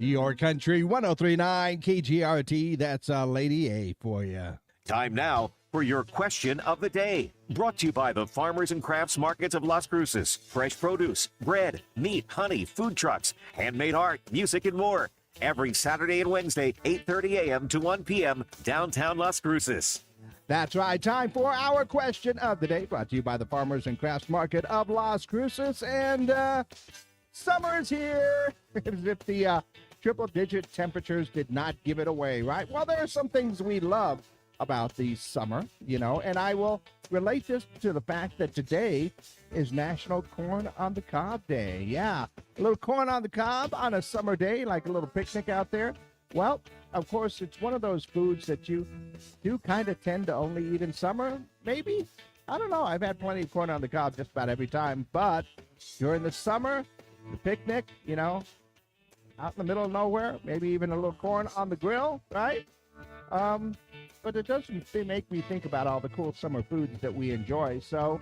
Your Country 1039 KGRT. That's Lady A for you. Time now for your question of the day. Brought to you by the Farmers and Crafts Markets of Las Cruces. Fresh produce, bread, meat, honey, food trucks, handmade art, music, and more. Every Saturday and Wednesday, 8:30 a.m. to 1 p.m., downtown Las Cruces. That's right. Time for our question of the day, brought to you by the Farmers and Crafts Market of Las Cruces. And summer is here. As if the triple-digit temperatures did not give it away, right? Well, there are some things we love about the summer, and I will relate this to the fact that today is National Corn on the Cob Day. Yeah, a little corn on the cob on a summer day, like a little picnic out there. Well, of course, it's one of those foods that you do kind of tend to only eat in summer, maybe. I don't know. I've had plenty of corn on the cob just about every time, but during the summer, the picnic, out in the middle of nowhere, maybe even a little corn on the grill, right? But it doesn't make me think about all the cool summer foods that we enjoy. So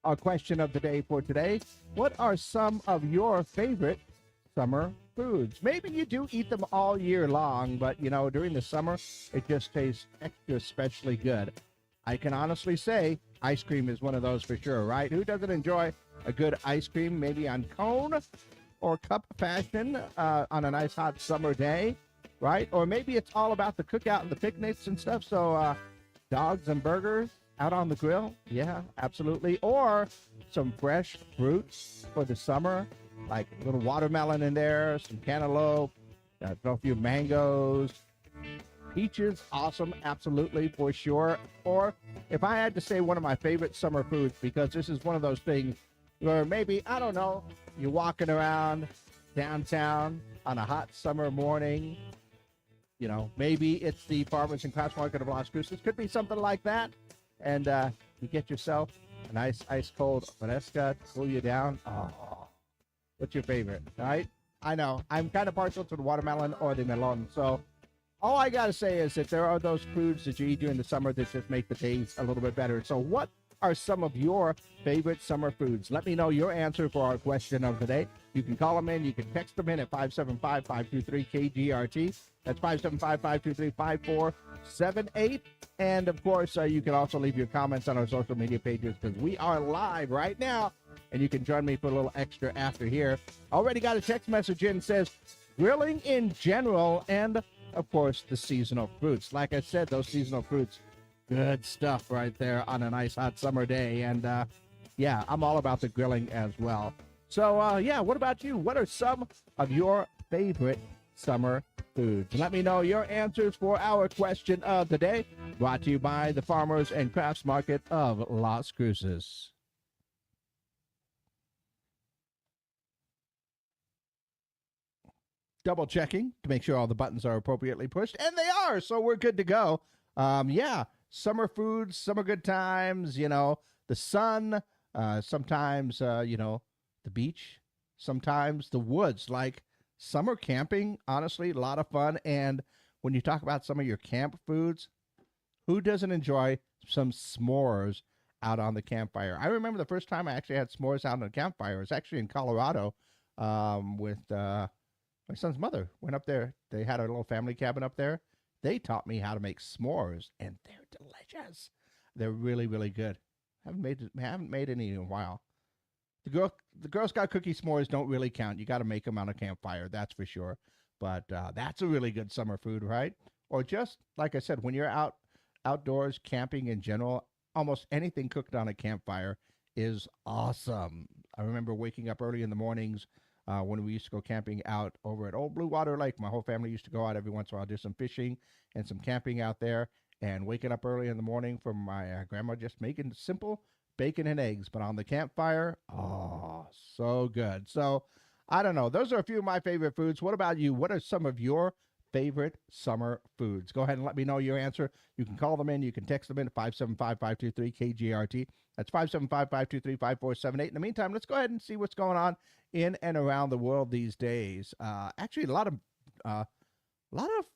our question of the day for today, what are some of your favorite summer foods? Maybe you do eat them all year long, but, during the summer, it just tastes extra especially good. I can honestly say ice cream is one of those for sure, right? Who doesn't enjoy a good ice cream, maybe on cone or cup fashion on a nice hot summer day? Right? Or maybe it's all about the cookout and the picnics and stuff. So dogs and burgers out on the grill. Yeah, absolutely. Or some fresh fruits for the summer, like a little watermelon in there, some cantaloupe, throw a few mangoes, peaches. Awesome. Absolutely, for sure. Or if I had to say one of my favorite summer foods, because this is one of those things where maybe, I don't know, you're walking around downtown on a hot summer morning. Maybe it's the Farmers and Crafts Market of Las Cruces. Could be something like that. And you get yourself a nice ice-cold fresca to cool you down. Oh, what's your favorite, right? I know. I'm kind of partial to the watermelon or the melon. So all I got to say is that there are those foods that you eat during the summer that just make the days a little bit better. So what are some of your favorite summer foods? Let me know your answer for our question of the day. You can call them in. You can text them in at 575-523-KGRT. That's 575-523-5478. And, of course, you can also leave your comments on our social media pages because we are live right now. And you can join me for a little extra after here. Already got a text message in. Says, grilling in general and, of course, the seasonal fruits. Like I said, those seasonal fruits, good stuff right there on a nice hot summer day. And, yeah, I'm all about the grilling as well. So, yeah, what about you? What are some of your favorite summer foods? Let me know your answers for our question of the day, brought to you by the Farmers and Crafts Market of Las Cruces. Double checking to make sure all the buttons are appropriately pushed, and they are, so we're good to go. Yeah, summer foods, summer good times, the sun, sometimes, the beach, sometimes the woods. Like summer camping, honestly, a lot of fun. And when you talk about some of your camp foods, who doesn't enjoy some s'mores out on the campfire? I remember the first time I actually had s'mores out on the campfire. It was actually in Colorado with my son's mother. Went up there. They had a little family cabin up there. They taught me how to make s'mores, and they're delicious. They're really, really good. Haven't made any in a while. The Girl Scout cookie s'mores don't really count. You got to make them on a campfire, that's for sure. But that's a really good summer food, right? Or just, like I said, when you're outdoors camping in general, almost anything cooked on a campfire is awesome. I remember waking up early in the mornings when we used to go camping out over at Old Blue Water Lake. My whole family used to go out every once in a while, do some fishing and some camping out there. And waking up early in the morning from my grandma just making simple bacon and eggs, but on the campfire, oh, so good. So, I don't know. Those are a few of my favorite foods. What about you? What are some of your favorite summer foods? Go ahead and let me know your answer. You can call them in. You can text them in at 575-523-KGRT. That's 575-523-5478. In the meantime, let's go ahead and see what's going on in and around the world these days. Actually, a lot of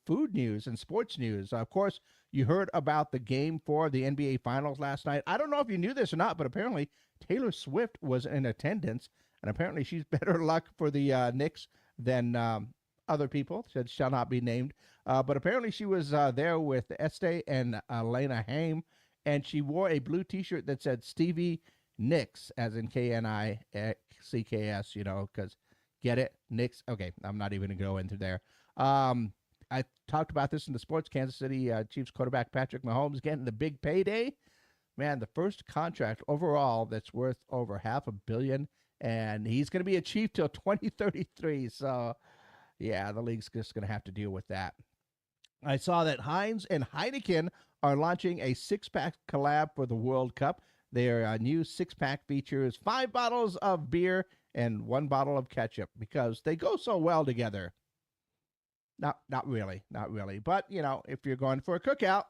food news and sports news. Of course, you heard about the Game 4 of the NBA Finals last night. I don't know if you knew this or not, but apparently Taylor Swift was in attendance, and apparently she's better luck for the Knicks than other people. Said shall not be named. But apparently she was there with Estee and Elena Haim, and she wore a blue T-shirt that said Stevie Nicks, as in Knicks, because get it, Nicks. Okay, I'm not even gonna go into there. I talked about this in the sports. Kansas City Chiefs quarterback Patrick Mahomes getting the big payday. Man, the first contract overall that's worth over $500 million, and he's going to be a Chief till 2033. So, yeah, the league's just going to have to deal with that. I saw that Heinz and Heineken are launching a six-pack collab for the World Cup. Their new six-pack features 5 bottles of beer and 1 bottle of ketchup because they go so well together. Not really. But, if you're going for a cookout,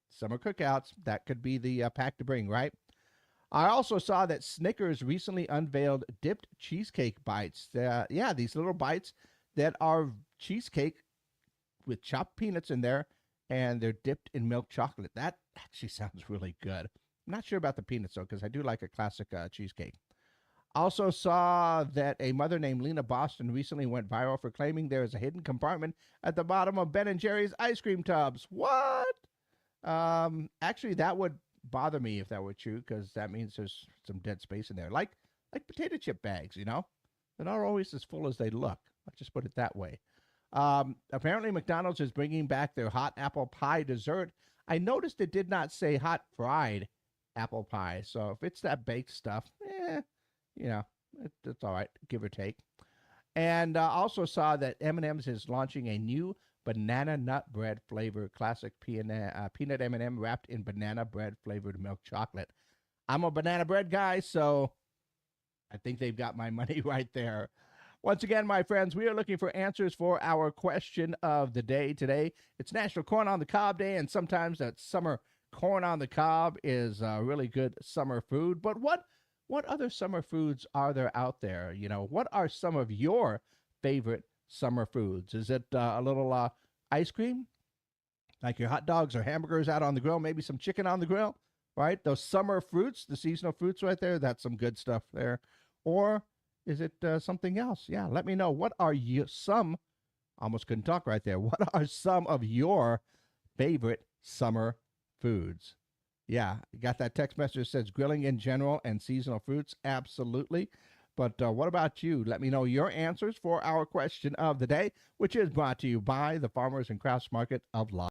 summer cookouts, that could be the pack to bring, right? I also saw that Snickers recently unveiled dipped cheesecake bites. These little bites that are cheesecake with chopped peanuts in there, and they're dipped in milk chocolate. That actually sounds really good. I'm not sure about the peanuts, though, because I do like a classic cheesecake. Also saw that a mother named Lena Boston recently went viral for claiming there is a hidden compartment at the bottom of Ben & Jerry's ice cream tubs. What? Actually, that would bother me if that were true, because that means there's some dead space in there. Like potato chip bags, They're not always as full as they look. Let's just put it that way. Apparently, McDonald's is bringing back their hot apple pie dessert. I noticed it did not say hot fried apple pie. So if it's that baked stuff, it's all right, give or take. And also saw that M&M's is launching a new banana nut bread flavor, classic peanut M&M wrapped in banana bread flavored milk chocolate. I'm a banana bread guy, so I think they've got my money right there. Once again, my friends, we are looking for answers for our question of the day today. It's National Corn on the Cob Day, and sometimes that summer corn on the cob is really good summer food. But what other summer foods are there out there? What are some of your favorite summer foods? Is it a little ice cream, like your hot dogs or hamburgers out on the grill, maybe some chicken on the grill, right? Those summer fruits, the seasonal fruits right there, that's some good stuff there. Or is it something else? Yeah, let me know. What are almost couldn't talk right there. What are some of your favorite summer foods? Yeah, you got that text message that says grilling in general and seasonal fruits. Absolutely. But what about you? Let me know your answers for our question of the day, which is brought to you by the Farmers and Crafts Market of Las